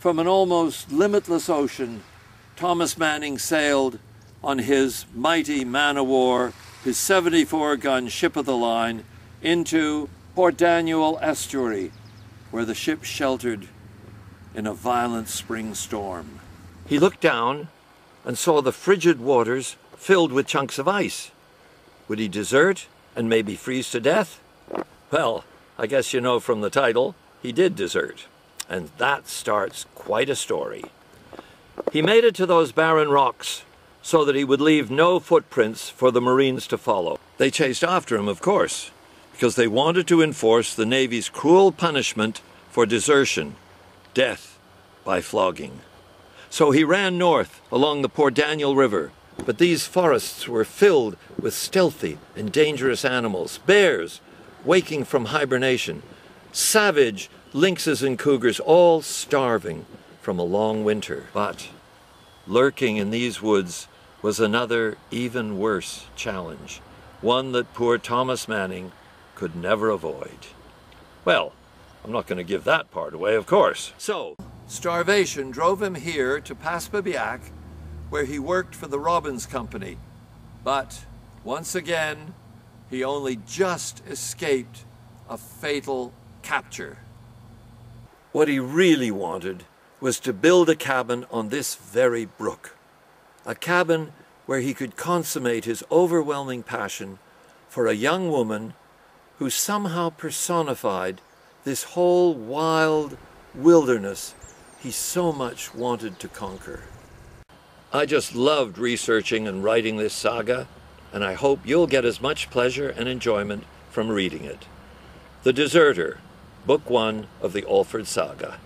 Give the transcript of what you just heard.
From an almost limitless ocean, Thomas Manning sailed on his mighty man-o'-war, his 74-gun ship of the line, into Port Daniel estuary, where the ship sheltered in a violent spring storm. He looked down and saw the frigid waters filled with chunks of ice. Would he desert and maybe freeze to death? Well, I guess you know from the title, he did desert. And that starts quite a story. He made it to those barren rocks so that he would leave no footprints for the Marines to follow. They chased after him, of course, because they wanted to enforce the Navy's cruel punishment for desertion, death by flogging. So he ran north along the Port Daniel River, but these forests were filled with stealthy and dangerous animals, bears waking from hibernation, savage lynxes and cougars, all starving from a long winter. But lurking in these woods was another, even worse challenge, one that poor Thomas Manning could never avoid. Well, I'm not going to give that part away, of course. So, starvation drove him here to Paspabiac, where he worked for the Robbins Company. But once again, he only just escaped a fatal capture. What he really wanted was to build a cabin on this very brook. A cabin where he could consummate his overwhelming passion for a young woman who somehow personified this whole wild wilderness he so much wanted to conquer. I just loved researching and writing this saga, and I hope you'll get as much pleasure and enjoyment from reading it. The Deserter, Book 1 of the Alford Saga.